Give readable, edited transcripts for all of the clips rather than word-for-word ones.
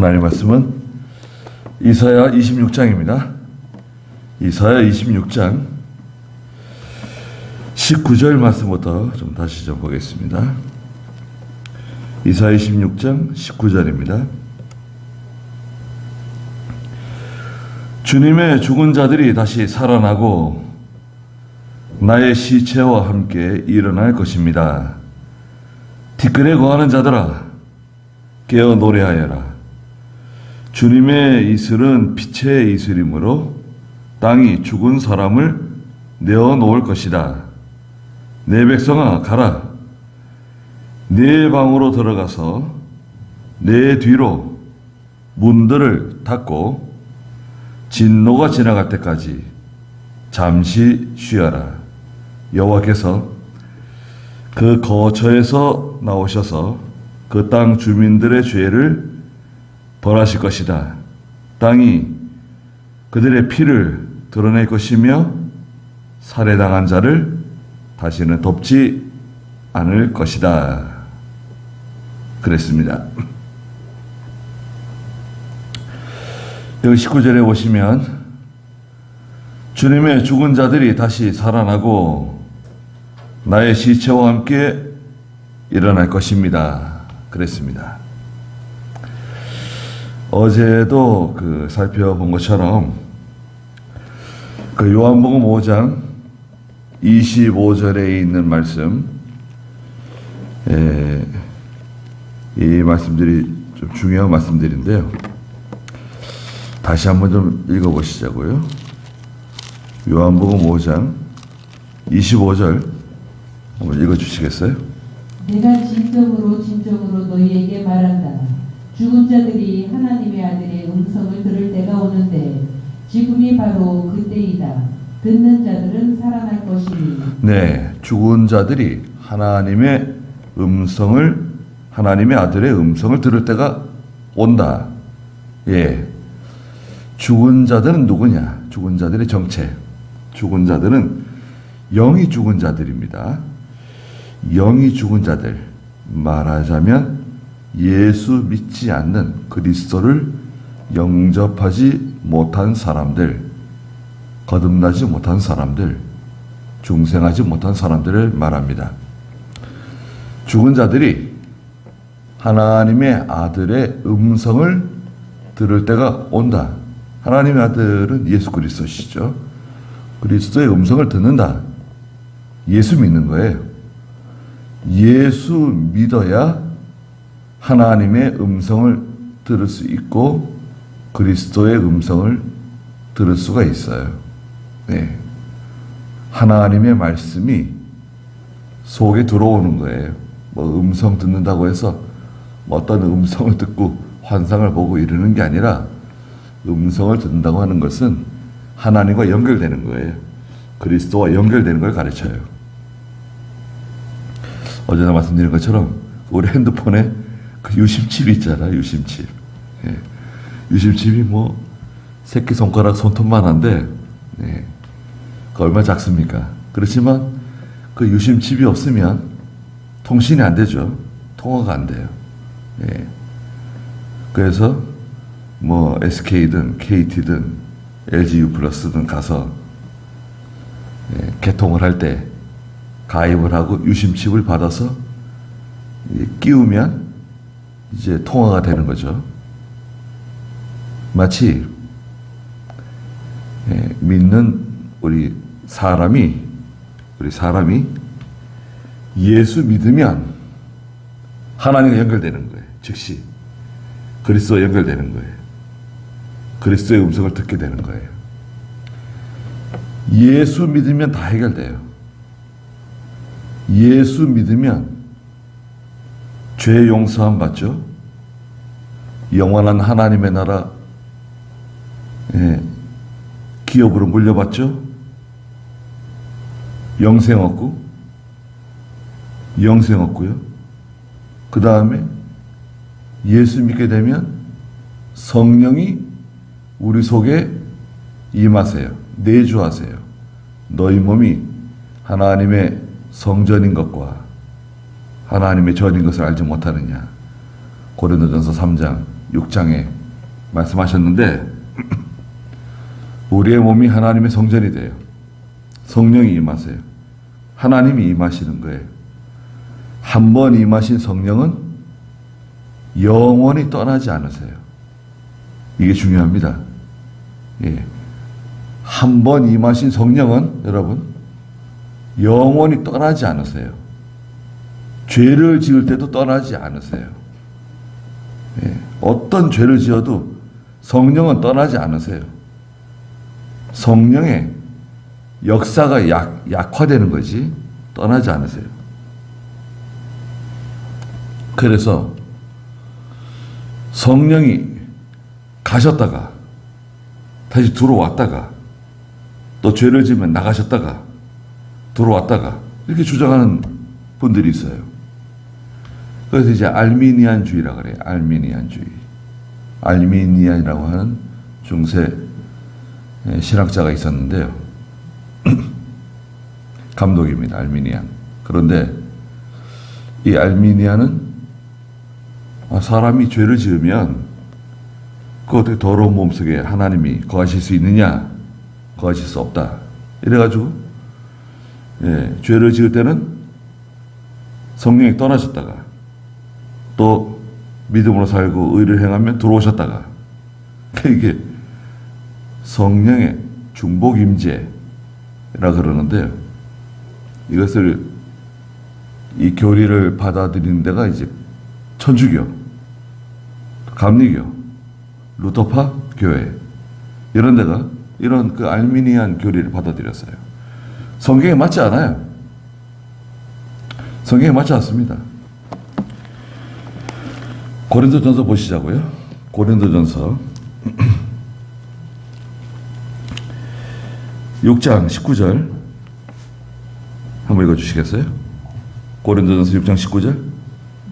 하나님 말씀은 이사야 26장입니다. 이사야 26장 19절 말씀부터 다시 보겠습니다. 이사야 26장 19절입니다. 주님의 죽은 자들이 다시 살아나고 나의 시체와 함께 일어날 것입니다. 티끌에 거하는 자들아, 깨어 노래하여라. 주님의 이슬은 빛의 이슬이므로 땅이 죽은 사람을 내어놓을 것이다. 내 백성아, 가라. 내 방으로 들어가서 내 뒤로 문들을 닫고 진노가 지나갈 때까지 잠시 쉬어라. 여호와께서 그 거처에서 나오셔서 그 땅 주민들의 죄를 벌하실 것이다. 땅이 그들의 피를 드러낼 것이며 살해당한 자를 다시는 돕지 않을 것이다. 그랬습니다. 여기 19절에 보시면 주님의 죽은 자들이 다시 살아나고 나의 시체와 함께 일어날 것입니다. 그랬습니다. 어제도 살펴본 것처럼 요한복음 5장 25절에 있는 말씀, 이 말씀들이 좀 중요한 말씀들인데요. 다시 한번 좀 읽어보시자고요. 요한복음 5장 25절 한번 읽어주시겠어요? 내가 진정으로 너희에게 말한다. 죽은 자들이 하나님의 아들의 음성을 들을 때가 오는데 지금이 바로 그때이다. 듣는 자들은 살아날 것이니. 네, 죽은 자들이 하나님의 아들의 음성을 들을 때가 온다. 예. 죽은 자들은 누구냐? 죽은 자들의 정체. 죽은 자들은 영이 죽은 자들입니다. 영이 죽은 자들. 말하자면 예수 믿지 않는 그리스도를 영접하지 못한 사람들, 거듭나지 못한 사람들, 중생하지 못한 사람들을 말합니다. 죽은 자들이 하나님의 아들의 음성을 들을 때가 온다. 하나님의 아들은 예수 그리스도시죠. 그리스도의 음성을 듣는다. 예수 믿는 거예요. 예수 믿어야 하나님의 음성을 들을 수 있고 그리스도의 음성을 들을 수가 있어요. 네. 하나님의 말씀이 속에 들어오는 거예요. 음성 듣는다고 해서 어떤 음성을 듣고 환상을 보고 이러는 게 아니라 음성을 듣는다고 하는 것은 하나님과 연결되는 거예요. 그리스도와 연결되는 걸 가르쳐요. 어제도 말씀드린 것처럼 우리 핸드폰에 유심칩이 있잖아. 유심칩. 예. 유심칩이 새끼손가락 손톱만한데 얼마나 작습니까? 그렇지만 그 유심칩이 없으면 통신이 안 되죠. 통화가 안 돼요. 예. 그래서 SK든 KT든 LGU 플러스든 가서 개통을 할 때 가입을 하고 유심칩을 받아서 끼우면 이제 통화가 되는 거죠. 마치 믿는 우리 사람이 예수 믿으면 하나님과 연결되는 거예요. 즉시 그리스도와 연결되는 거예요. 그리스도의 음성을 듣게 되는 거예요. 예수 믿으면 다 해결돼요. 예수 믿으면 죄 용서함 받죠. 영원한 하나님의 나라 기업으로 물려받죠. 영생 얻고요. 그 다음에 예수 믿게 되면 성령이 우리 속에 임하세요. 내주하세요. 너희 몸이 하나님의 성전인 것과 하나님의 전인 것을 알지 못하느냐. 고린도전서 3장 6장에 말씀하셨는데 우리의 몸이 하나님의 성전이 돼요. 성령이 임하세요. 하나님이 임하시는 거예요. 한 번 임하신 성령은 영원히 떠나지 않으세요. 이게 중요합니다. 예. 한 번 임하신 성령은 여러분 영원히 떠나지 않으세요. 죄를 지을 때도 떠나지 않으세요. 예. 어떤 죄를 지어도 성령은 떠나지 않으세요. 성령의 역사가 약화되는 거지 떠나지 않으세요. 그래서 성령이 가셨다가 다시 들어왔다가 또 죄를 지으면 나가셨다가 들어왔다가 이렇게 주장하는 분들이 있어요. 그래서 이제 알미니안주의라고 그래요. 알미니안주의. 알미니안이라고 하는 중세 신학자가 있었는데요. 감독입니다. 알미니안. 그런데 이 알미니안은 사람이 죄를 지으면 그 어떻게 더러운 몸속에 하나님이 거하실 수 있느냐? 거하실 수 없다. 이래가지고 죄를 지을 때는 성령이 떠나셨다가 또 믿음으로 살고 의를 행하면 들어오셨다가 이게 성령의 중복 임재라 그러는데요. 이것을 이 교리를 받아들이는 데가 이제 천주교, 감리교, 루터파 교회 이런 데가 이런 그 알미니안 교리를 받아들였어요. 성경에 맞지 않아요. 성경에 맞지 않습니다. 고린도전서 보시자고요. 고린도전서 6장 19절 한번 읽어주시겠어요? 고린도전서 6장 19절.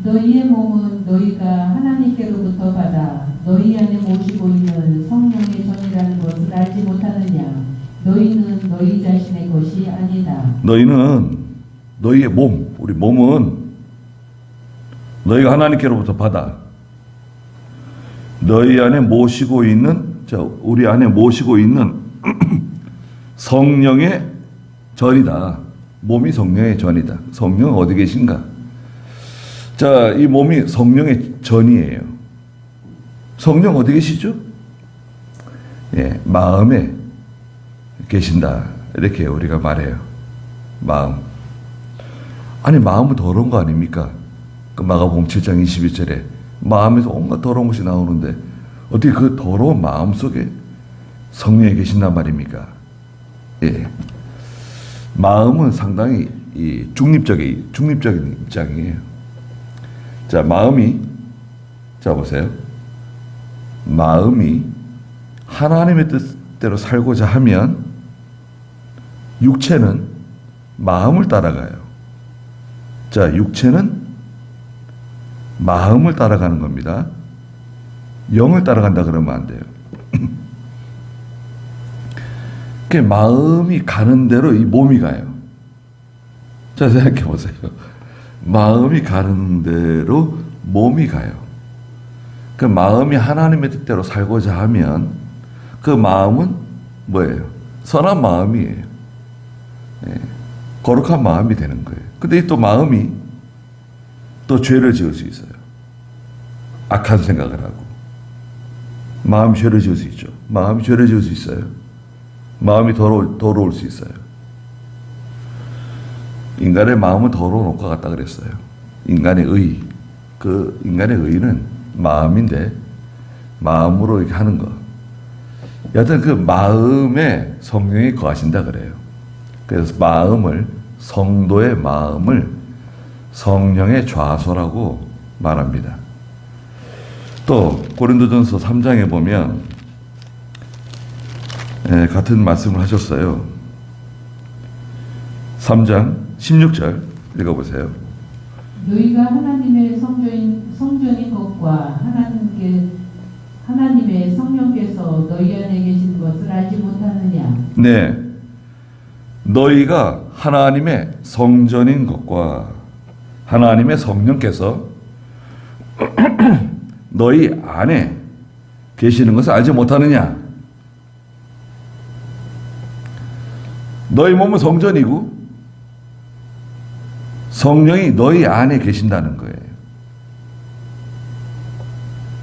너희의 몸은 너희가 하나님께로부터 받아 너희 안에 모시고 있는 성령의 전이라는 것을 알지 못하느냐? 너희는 너희 자신의 것이 아니다. 너희는 너희의 몸, 우리 몸은 너희가 하나님께로부터 받아 너희 안에 모시고 있는, 우리 안에 모시고 있는 성령의 전이다. 몸이 성령의 전이다. 성령은 어디 계신가? 자, 이 몸이 성령의 전이에요. 성령 어디 계시죠? 예, 마음에 계신다. 이렇게 우리가 말해요. 마음. 아니, 마음은 더러운 거 아닙니까? 그 마가복음 7장 22절에 마음에서 온갖 더러운 것이 나오는데 어떻게 그 더러운 마음 속에 성령이 계신단 말입니까? 예. 마음은 상당히 중립적인 입장이에요. 자, 마음이, 자, 보세요. 마음이 하나님의 뜻대로 살고자 하면 육체는 마음을 따라가요. 자, 육체는 마음을 따라가는 겁니다. 영을 따라간다 그러면 안 돼요. 그 마음이 가는 대로 이 몸이 가요. 자, 생각해 보세요. 마음이 가는 대로 몸이 가요. 그 마음이 하나님의 뜻대로 살고자 하면 그 마음은 뭐예요? 선한 마음이에요. 예, 거룩한 마음이 되는 거예요. 근데 또 마음이 또 죄를 지을 수 있어요. 악한 생각을 하고. 마음이 죄를 지을 수 있죠. 마음이 죄를 지을 수 있어요. 마음이 더러울 수 있어요. 인간의 마음은 더러운 옷과 같다 그랬어요. 인간의 의. 그 인간의 의는 마음인데 마음으로 이렇게 하는 거. 여하튼 그 마음에 성령이 거하신다 그래요. 그래서 마음을, 성도의 마음을 성령의 좌소라고 말합니다. 또 고린도전서 3장에 보면 같은 말씀을 하셨어요. 3장 16절 읽어보세요. 너희가 하나님의 성전인 것과 하나님의 성령께서 너희 안에 계신 것을 알지 못하느냐? 네, 너희가 하나님의 성전인 것과 하나님의 성령께서 너희 안에 계시는 것을 알지 못하느냐? 너희 몸은 성전이고 성령이 너희 안에 계신다는 거예요.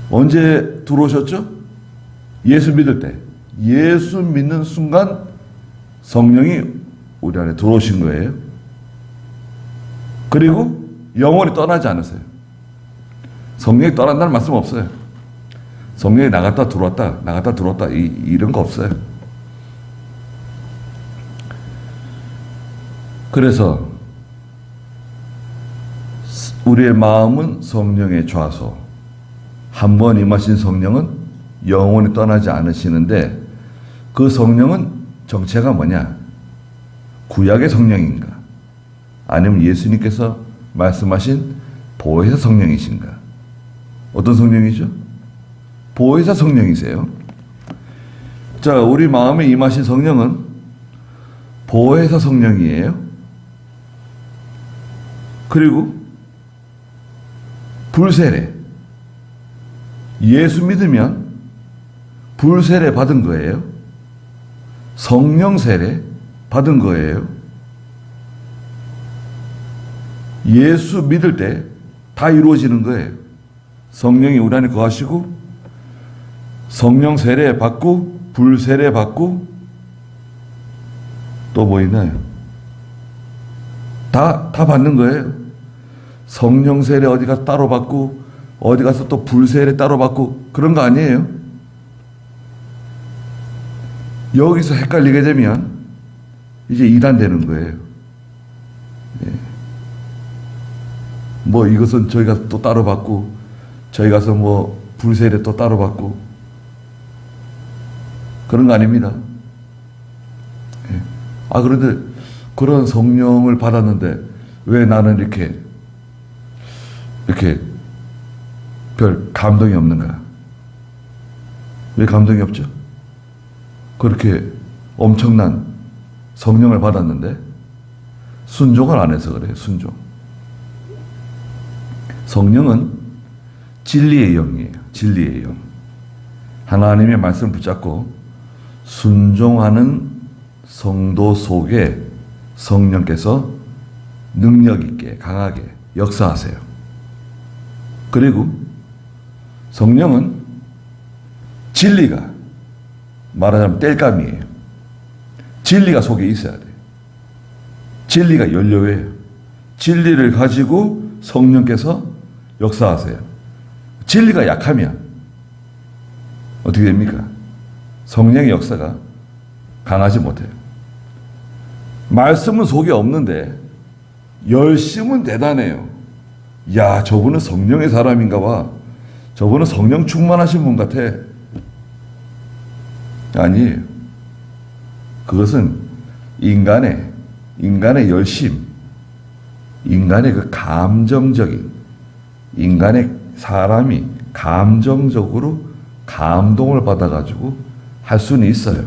언제 들어오셨죠? 예수 믿을 때. 예수 믿는 순간 성령이 우리 안에 들어오신 거예요. 그리고 영원히 떠나지 않으세요. 성령이 떠난다는 말씀 없어요. 성령이 나갔다 들어왔다 나갔다 들어왔다 이런 거 없어요. 그래서 우리의 마음은 성령의 좌소. 한 번 임하신 성령은 영원히 떠나지 않으시는데 그 성령은 정체가 뭐냐? 구약의 성령인가? 아니면 예수님께서 말씀하신 보혜사 성령이신가? 어떤 성령이죠? 보혜사 성령이세요. 자, 우리 마음에 임하신 성령은 보혜사 성령이에요. 그리고 불세례. 예수 믿으면 불세례 받은 거예요. 성령 세례 받은 거예요. 예수 믿을 때 다 이루어지는 거예요. 성령이 우리 안에 거하시고 성령 세례 받고 불세례 받고 또 뭐 있나요? 다 받는 거예요. 성령 세례 어디 가서 따로 받고 어디 가서 또 불세례 따로 받고 그런 거 아니에요. 여기서 헷갈리게 되면 이제 이단 되는 거예요. 예. 뭐 이것은 저희가 또 따로 받고 저희 가서 뭐 불세례 또 따로 받고 그런 거 아닙니다. 예. 아, 그런데 그런 성령을 받았는데 왜 나는 이렇게 별 감동이 없는가? 왜 감동이 없죠? 그렇게 엄청난 성령을 받았는데 순종을 안 해서 그래요. 순종. 성령은 진리의 영이에요. 진리의 영. 하나님의 말씀을 붙잡고 순종하는 성도 속에 성령께서 능력 있게 강하게 역사하세요. 그리고 성령은 진리가 말하자면 땔감이에요. 진리가 속에 있어야 돼요. 진리가 연료예요. 진리를 가지고 성령께서 역사하세요. 진리가 약하면 어떻게 됩니까? 성령의 역사가 강하지 못해요. 말씀은 속에 없는데 열심은 대단해요. 야, 저분은 성령의 사람인가 봐. 저분은 성령 충만하신 분 같아. 아니에요. 그것은 인간의 열심, 인간의 그 감정적인, 인간의 사람이 감정적으로 감동을 받아가지고 할 수는 있어요.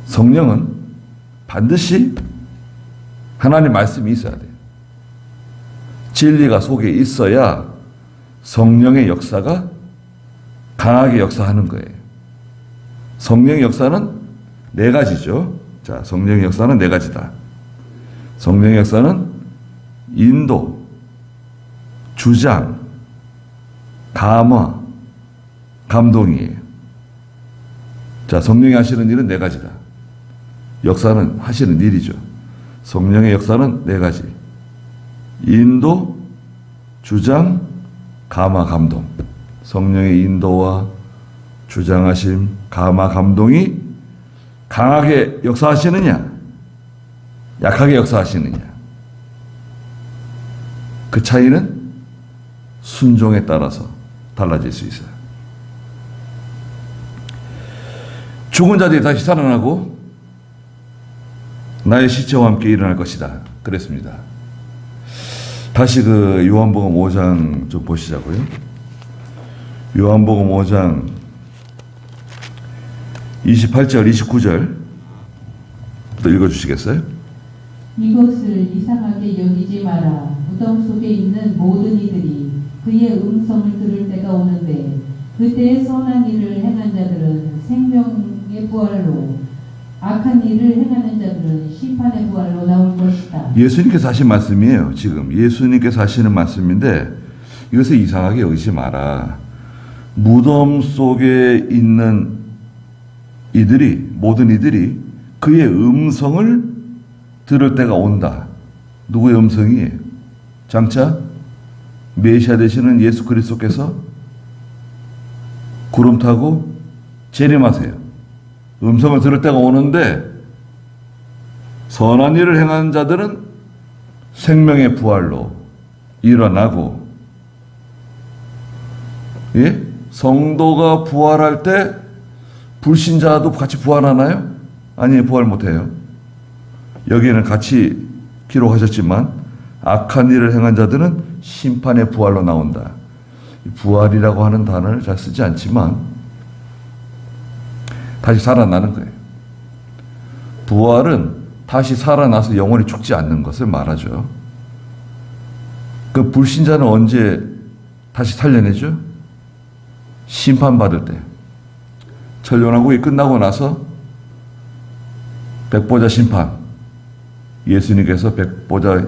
성령은 반드시 하나님 말씀이 있어야 돼요. 진리가 속에 있어야 성령의 역사가 강하게 역사하는 거예요. 성령의 역사는 네 가지죠. 자, 성령의 역사는 네 가지다. 성령의 역사는 인도, 주장, 감화, 감동이에요. 자, 성령이 하시는 일은 네 가지다. 역사는 하시는 일이죠. 성령의 역사는 네 가지. 인도, 주장, 감화, 감동. 성령의 인도와 주장하심, 감화, 감동이 강하게 역사하시느냐, 약하게 역사하시느냐. 그 차이는 순종에 따라서 달라질 수 있어요. 죽은 자들이 다시 살아나고 나의 시체와 함께 일어날 것이다. 그랬습니다. 다시 그 요한복음 5장 좀 보시자고요. 요한복음 5장 28절, 29절 또 읽어주시겠어요? 이것을 이상하게 여기지 마라. 무덤 속에 있는 모든 이들이 그의 음성을 들을 때가 오는데 그때의 선한 일을 행한 자들은 생명의 부활로 악한 일을 행하는 자들은 심판의 부활로 나올 것이다. 예수님께서 하신 말씀이에요. 지금 예수님께서 하시는 말씀인데 이것을 이상하게 여기지 마라. 무덤 속에 있는 모든 이들이 그의 음성을 들을 때가 온다. 누구의 음성이에요? 장차 메시아 되시는 예수 그리스도께서 구름 타고 재림하세요. 음성을 들을 때가 오는데 선한 일을 행하는 자들은 생명의 부활로 일어나고, 예? 성도가 부활할 때 불신자도 같이 부활하나요? 아니, 부활 못해요. 여기에는 같이 기록하셨지만 악한 일을 행한 자들은 심판의 부활로 나온다. 부활이라고 하는 단어를 잘 쓰지 않지만 다시 살아나는 거예요. 부활은 다시 살아나서 영원히 죽지 않는 것을 말하죠. 그 불신자는 언제 다시 살려내죠? 심판받을 때. 천년왕국이 끝나고 나서 백보자 심판, 예수님께서 백보자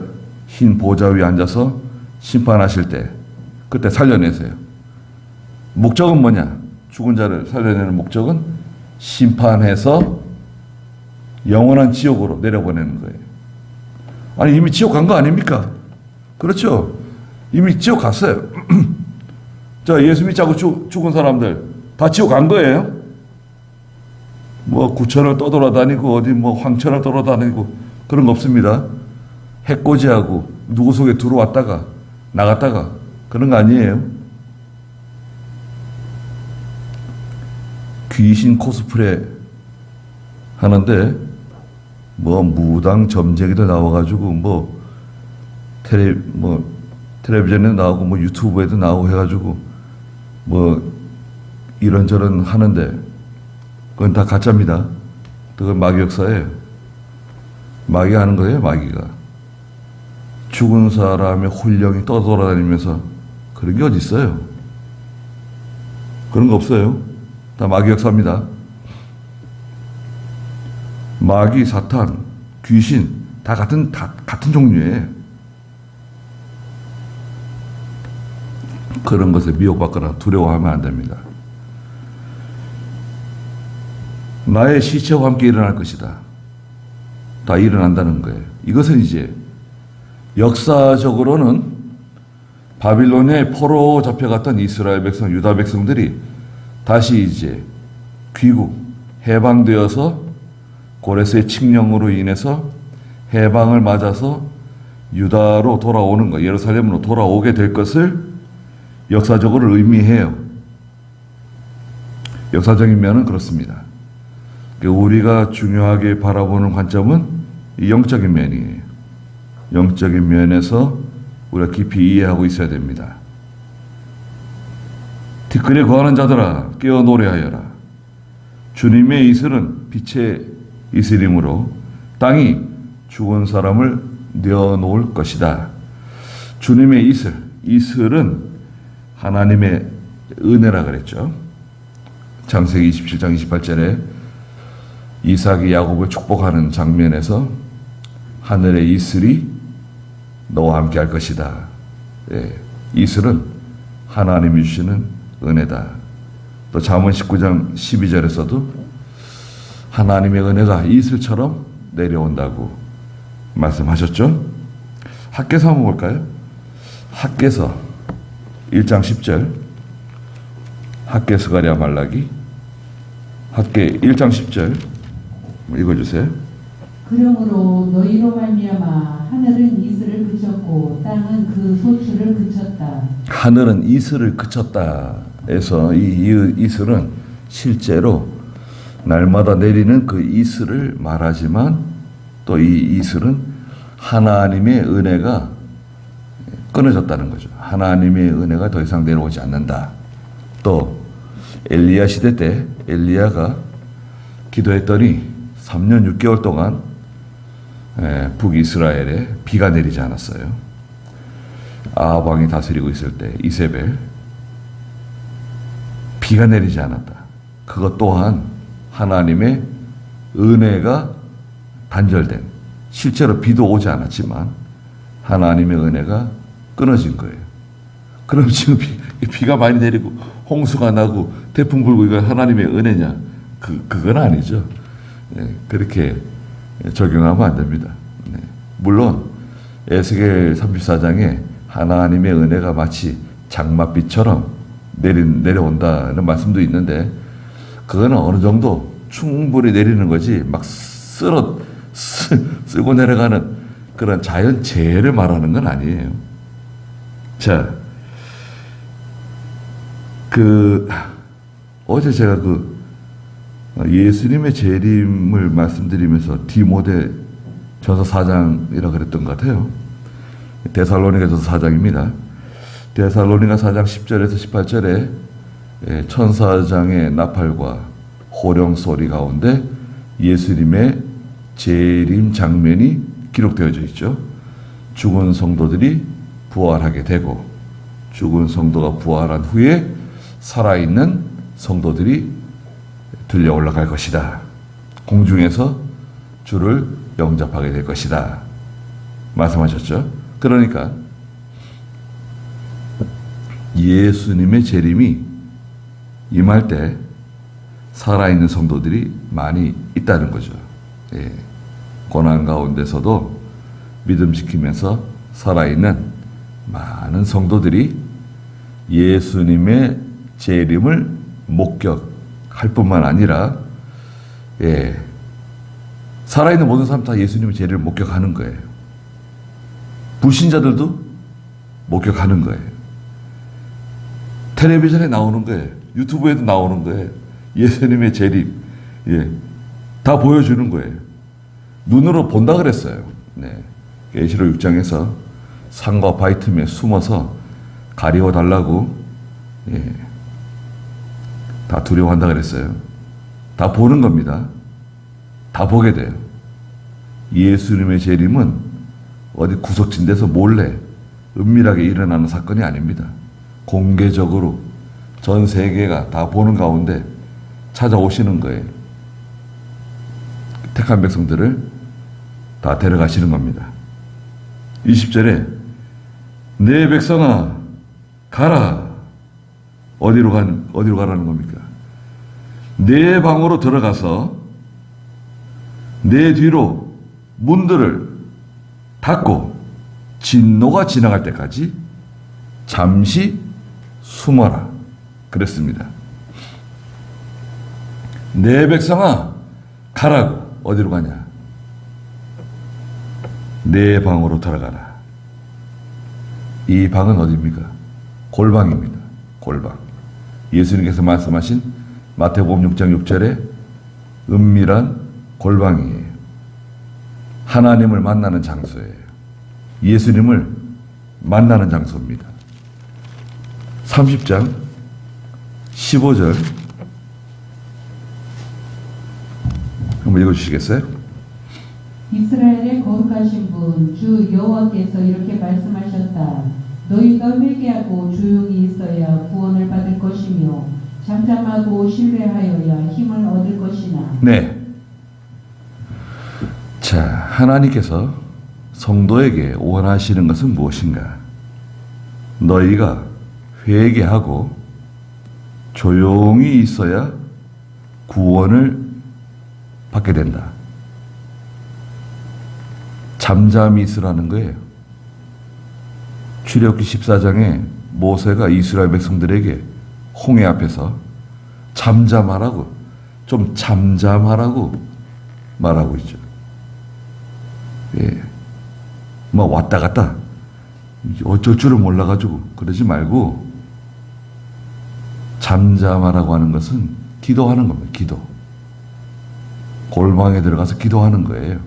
흰 보좌 위에 앉아서 심판하실 때 그때 살려내세요. 목적은 뭐냐? 죽은 자를 살려내는 목적은 심판해서 영원한 지옥으로 내려보내는 거예요. 아니, 이미 지옥 간 거 아닙니까? 그렇죠? 이미 지옥 갔어요. 자, 예수 믿자고 죽은 사람들 다 지옥 간 거예요. 뭐 구천을 떠돌아다니고 어디 뭐 황천을 떠돌아다니고 그런 거 없습니다. 해코지하고 누구 속에 들어왔다가 나갔다가 그런 거 아니에요. 귀신 코스프레 하는데 뭐 무당 점쟁이도 나와가지고 뭐 텔레비전에 나오고 뭐 유튜브에도 나오고 해가지고 뭐 이런저런 하는데 그건 다 가짜입니다. 그건 마귀 역사예요. 마귀가 하는 거예요, 마귀가. 죽은 사람의 혼령이 떠돌아다니면서 그런 게 어디 있어요? 그런 거 없어요. 다 마귀 역사입니다. 마귀, 사탄, 귀신 다 같은 종류예요. 그런 것에 미혹받거나 두려워하면 안 됩니다. 나의 시체와 함께 일어날 것이다. 다 일어난다는 거예요. 이것은 이제 역사적으로는 바빌론에 포로 잡혀갔던 이스라엘 백성, 유다 백성들이 다시 이제 귀국, 해방되어서 고레스의 칙령으로 인해서 해방을 맞아서 유다로 돌아오는 것, 예루살렘으로 돌아오게 될 것을 역사적으로 의미해요. 역사적인 면은 그렇습니다. 우리가 중요하게 바라보는 관점은 이 영적인 면이에요. 영적인 면에서 우리가 깊이 이해하고 있어야 됩니다. 티끌에 거하는 자들아 깨어 노래하여라. 주님의 이슬은 빛의 이슬이므로 땅이 죽은 사람을 내어놓을 것이다. 주님의 이슬은 하나님의 은혜라 그랬죠. 창세기 27장 28절에 이삭이 야곱을 축복하는 장면에서 하늘의 이슬이 너와 함께 할 것이다. 예, 이슬은 하나님이 주시는 은혜다. 또 잠언 19장 12절에서도 하나님의 은혜가 이슬처럼 내려온다고 말씀하셨죠. 학개서 한번 볼까요? 학개서 1장 10절, 학개 스가랴 말라기, 학개 1장 10절 읽어주세요. 그러므로 너희로 말미암아 하늘은 이슬을 그쳤고 땅은 그 소출을 그쳤다. 하늘은 이슬을 그쳤다 해서 이 이슬은 실제로 날마다 내리는 그 이슬을 말하지만 또 이 이슬은 하나님의 은혜가 끊어졌다는 거죠. 하나님의 은혜가 더 이상 내려오지 않는다. 또 엘리야 시대 때 엘리야가 기도했더니 3년 6개월 동안 북이스라엘에 비가 내리지 않았어요. 아합 왕이 다스리고 있을 때 이세벨 비가 내리지 않았다. 그것 또한 하나님의 은혜가 단절된, 실제로 비도 오지 않았지만 하나님의 은혜가 끊어진 거예요. 그럼 지금 비가 많이 내리고 홍수가 나고 태풍 불고 이거 하나님의 은혜냐? 그건 아니죠. 네, 그렇게 적용하면 안 됩니다. 네. 물론 에스겔 34장에 하나님의 은혜가 마치 장맛비처럼 내려온다는 말씀도 있는데 그거는 어느 정도 충분히 내리는 거지 막 쓸고 내려가는 그런 자연재해를 말하는 건 아니에요. 자, 어제 제가 예수님의 재림을 말씀드리면서 디모데 전서 4장이라 그랬던 것 같아요. 데살로니가 전서 4장입니다. 데살로니가 4장 10절에서 18절에 천사장의 나팔과 호령 소리 가운데 예수님의 재림 장면이 기록되어져 있죠. 죽은 성도들이 부활하게 되고 죽은 성도가 부활한 후에 살아있는 성도들이 들려 올라갈 것이다. 공중에서 주를 영접하게 될 것이다. 말씀하셨죠. 그러니까 예수님의 재림이 임할 때 살아있는 성도들이 많이 있다는 거죠. 예. 고난 가운데서도 믿음 지키면서 살아있는 많은 성도들이 예수님의 재림을 목격할 뿐만 아니라 살아있는 모든 사람 다 예수님의 재림을 목격하는 거예요. 불신자들도 목격하는 거예요. 텔레비전에 나오는 거예요. 유튜브에도 나오는 거예요. 예수님의 재림, 다 보여주는 거예요. 눈으로 본다 그랬어요. 네. 계시록 6장에서 산과 바위 틈에 숨어서 가리워 달라고 다 두려워한다 그랬어요. 다 보는 겁니다. 다 보게 돼요. 예수님의 재림은 어디 구석진 데서 몰래 은밀하게 일어나는 사건이 아닙니다. 공개적으로 전 세계가 다 보는 가운데 찾아오시는 거예요. 택한 백성들을 다 데려가시는 겁니다. 20절에 내 백성아 가라. 어디로 가라는 겁니까? 내 방으로 들어가서 내 뒤로 문들을 닫고 진노가 지나갈 때까지 잠시 숨어라. 그랬습니다. 내 백성아 가라고. 어디로 가냐? 내 방으로 들어가라. 이 방은 어디입니까? 골방입니다. 골방. 예수님께서 말씀하신 마태복음 6장 6절에 은밀한 골방이에요. 하나님을 만나는 장소예요. 예수님을 만나는 장소입니다. 30장 15절 한번 읽어주시겠어요? 이스라엘의 거룩하신 분 주 여호와께서 이렇게 말씀하셨다. 너희가 회개하고 조용히 있어야 구원을 받을 것이며 잠잠하고 신뢰하여야 힘을 얻을 것이나. 네. 자, 하나님께서 성도에게 원하시는 것은 무엇인가? 너희가 회개하고 조용히 있어야 구원을 받게 된다. 잠잠히 있으라는 거예요. 출애굽기 14장에 모세가 이스라엘 백성들에게 홍해 앞에서 잠잠하라고, 좀 잠잠하라고 말하고 있죠. 뭐 왔다 갔다 어쩔 줄을 몰라가지고 그러지 말고 잠잠하라고 하는 것은 기도하는 겁니다. 기도. 골방에 들어가서 기도하는 거예요.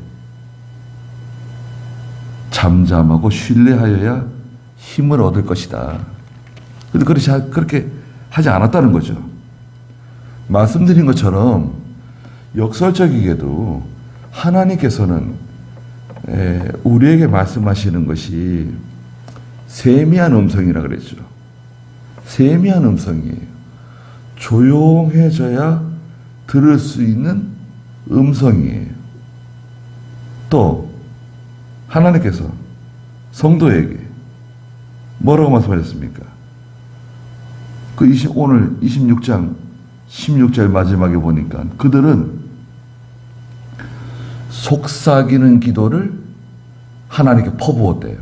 잠잠하고 신뢰하여야 힘을 얻을 것이다. 그런데 그렇게 하지 않았다는 거죠. 말씀드린 것처럼 역설적이게도 하나님께서는 우리에게 말씀하시는 것이 세미한 음성이라 그랬죠. 세미한 음성이에요. 조용해져야 들을 수 있는 음성이에요. 또 하나님께서 성도에게 뭐라고 말씀하셨습니까? 오늘 26장 16절 마지막에 보니까 그들은 속삭이는 기도를 하나님께 퍼부었대요.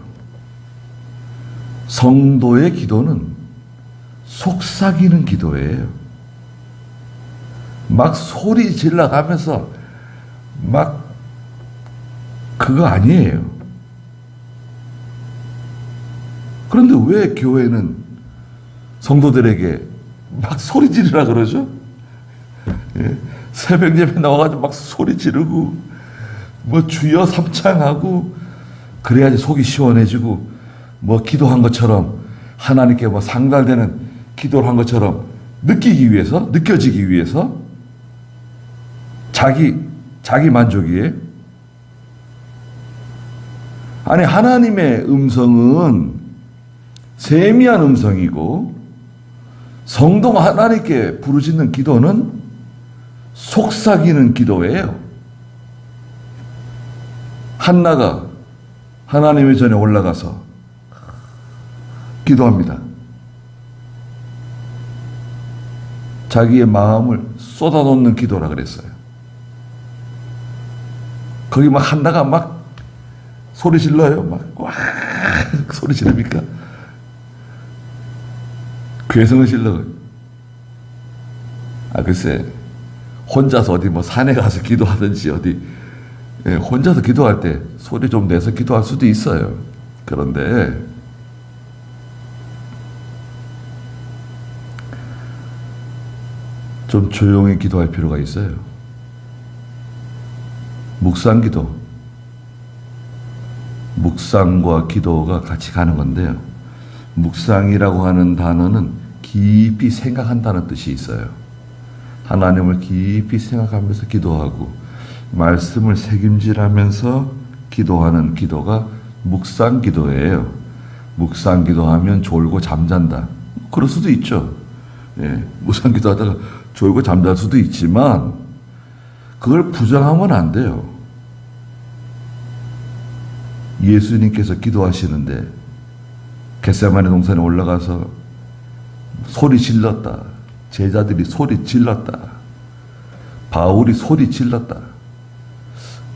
성도의 기도는 속삭이는 기도예요. 막 소리 질러가면서 막 그거 아니에요. 그런데 왜 교회는 성도들에게 막 소리 지르라 그러죠? 예. 새벽 예배 나와가지고 막 소리 지르고 뭐 주여 삼창하고 그래야지 속이 시원해지고 뭐 기도한 것처럼 하나님께 뭐 상달되는 기도를 한 것처럼 느껴지기 위해서 자기 만족이에요. 아니 하나님의 음성은 세미한 음성이고 성도가 하나님께 부르짖는 기도는 속삭이는 기도예요. 한나가 하나님의 전에 올라가서 기도합니다. 자기의 마음을 쏟아놓는 기도라 그랬어요. 거기 막 한나가 막 소리 질러요. 막 와 소리 지릅니까? 괴성을 질러요. 글쎄 혼자서 어디 뭐 산에 가서 기도하든지 어디 혼자서 기도할 때 소리 좀 내서 기도할 수도 있어요. 그런데 좀 조용히 기도할 필요가 있어요. 묵상기도, 묵상과 기도가 같이 가는 건데요. 묵상이라고 하는 단어는 깊이 생각한다는 뜻이 있어요. 하나님을 깊이 생각하면서 기도하고 말씀을 새김질하면서 기도하는 기도가 묵상기도예요. 묵상기도하면 졸고 잠잔다. 그럴 수도 있죠. 묵상기도하다가 졸고 잠잘 수도 있지만 그걸 부정하면 안 돼요. 예수님께서 기도하시는데 겟세마네 동산에 올라가서 소리 질렀다. 제자들이 소리 질렀다. 바울이 소리 질렀다.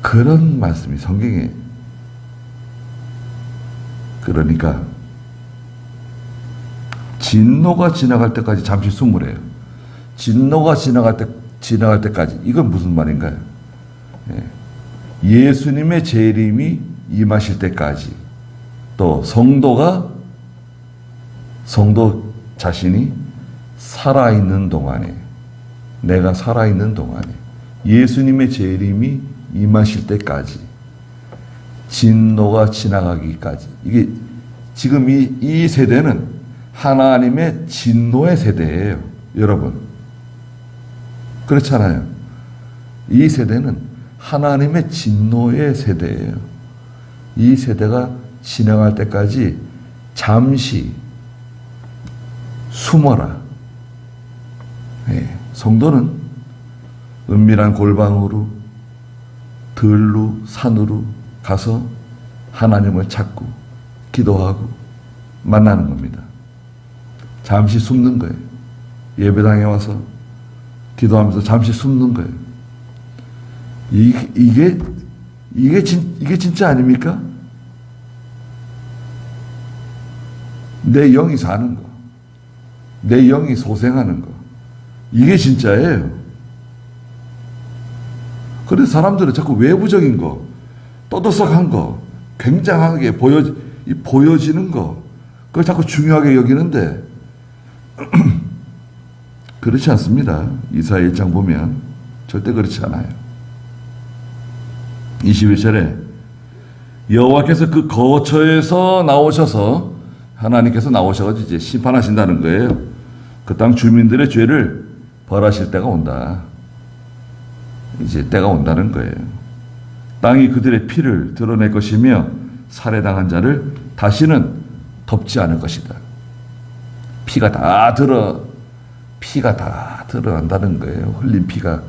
그런 말씀이 성경에. 그러니까 진노가 지나갈 때까지 잠시 숨으래요. 진노가 지나갈 때까지. 이건 무슨 말인가요? 예수님의 재림이 임하실 때까지, 또 성도 자신이 살아있는 동안에, 내가 살아있는 동안에, 예수님의 재림이 임하실 때까지, 진노가 지나가기까지. 이게 지금 이 세대는 하나님의 진노의 세대예요. 여러분 그렇잖아요. 이 세대는 하나님의 진노의 세대예요. 이 세대가 지나갈 때까지 잠시 숨어라. 성도는 은밀한 골방으로, 들로, 산으로 가서 하나님을 찾고 기도하고 만나는 겁니다. 잠시 숨는 거예요. 예배당에 와서 기도하면서 잠시 숨는 거예요. 이게 진짜 아닙니까? 내 영이 사는 거, 내 영이 소생하는 거, 이게 진짜예요. 그래서 사람들은 자꾸 외부적인 거, 떠들썩한 거, 굉장하게 보여지는 거, 그걸 자꾸 중요하게 여기는데 그렇지 않습니다. 이사야 1장 보면 절대 그렇지 않아요. 21절에 여호와께서 그 거처에서 나오셔서, 하나님께서 나오셔가지고 이제 심판하신다는 거예요. 그 땅 주민들의 죄를 벌하실 때가 온다. 이제 때가 온다는 거예요. 땅이 그들의 피를 드러낼 것이며 살해당한 자를 다시는 덮지 않을 것이다. 피가 다 드러난다는 거예요. 흘린 피가,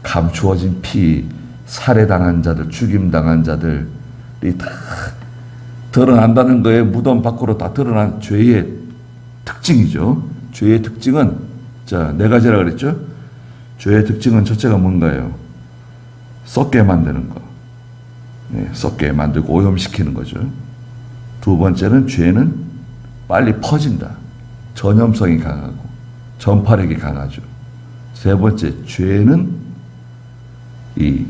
감추어진 피, 살해당한 자들, 죽임당한 자들이 다 드러난다는 거예요. 무덤 밖으로 다 드러난 죄의 특징이죠. 죄의 특징은, 자, 네 가지라 그랬죠? 죄의 특징은 첫째가 뭔가요? 썩게 만드는 거. 네, 썩게 만들고 오염시키는 거죠. 두 번째는 죄는 빨리 퍼진다. 전염성이 강하고 전파력이 강하죠. 세 번째, 죄는 이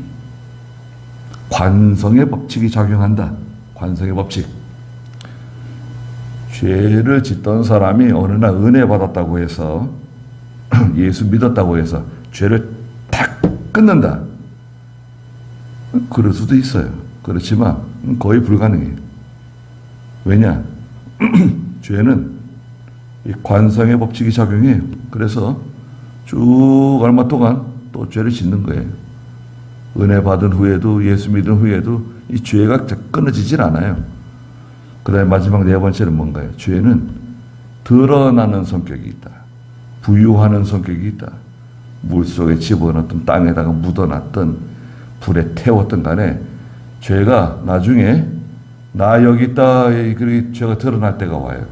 관성의 법칙이 작용한다. 관성의 법칙. 죄를 짓던 사람이 어느 날 은혜 받았다고 해서 예수 믿었다고 해서 죄를 탁 끊는다. 그럴 수도 있어요. 그렇지만 거의 불가능해요. 왜냐? 죄는 이 관성의 법칙이 작용해요. 그래서 쭉 얼마 동안 또 죄를 짓는 거예요. 은혜 받은 후에도, 예수 믿은 후에도 이 죄가 끊어지질 않아요. 그 다음에 마지막 네 번째는 뭔가요? 죄는 드러나는 성격이 있다. 부유하는 성격이 있다. 물속에 집어넣었던, 땅에다가 묻어놨던, 불에 태웠던 간에 죄가 나중에 나 여기 있다, 그렇게 죄가 드러날 때가 와요.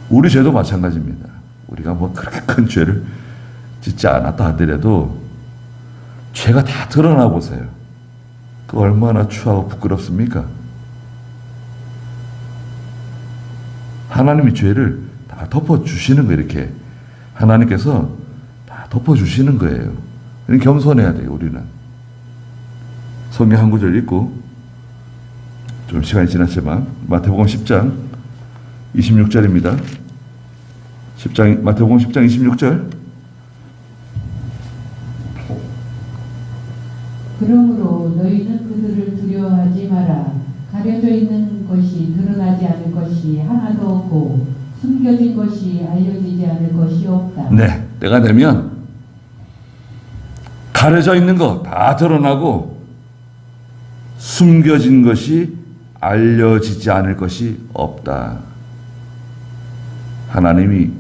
우리 죄도 마찬가지입니다. 우리가 뭐 그렇게 큰 죄를 짓지 않았다 하더라도 죄가 다 드러나 보세요. 그 얼마나 추하고 부끄럽습니까? 하나님이 죄를 다 덮어주시는 거예요. 이렇게 하나님께서 다 덮어주시는 거예요. 겸손해야 돼요. 우리는 성경 한 구절 읽고, 좀 시간이 지났지만 마태복음 10장 26절입니다. 마태복음 10장 26절. 그러므로 너희는 그들을 두려워하지 마라. 가려져 있는 것이 드러나지 않을 것이 하나도 없고 숨겨진 것이 알려지지 않을 것이 없다. 네, 때가 되면 가려져 있는 거 다 드러나고 숨겨진 것이 알려지지 않을 것이 없다. 하나님이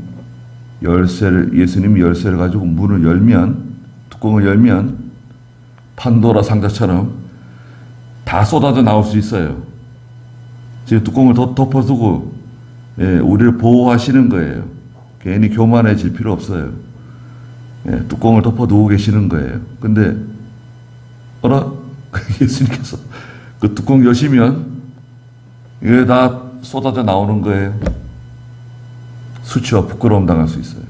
예수님이 열쇠를 가지고 문을 열면, 뚜껑을 열면 판도라 상자처럼 다 쏟아져 나올 수 있어요. 지금 뚜껑을 덮어두고 우리를 보호하시는 거예요. 괜히 교만해질 필요 없어요. 뚜껑을 덮어두고 계시는 거예요. 근데 예수님께서 그 뚜껑 여시면 이게 다 쏟아져 나오는 거예요. 수치와 부끄러움 당할 수 있어요.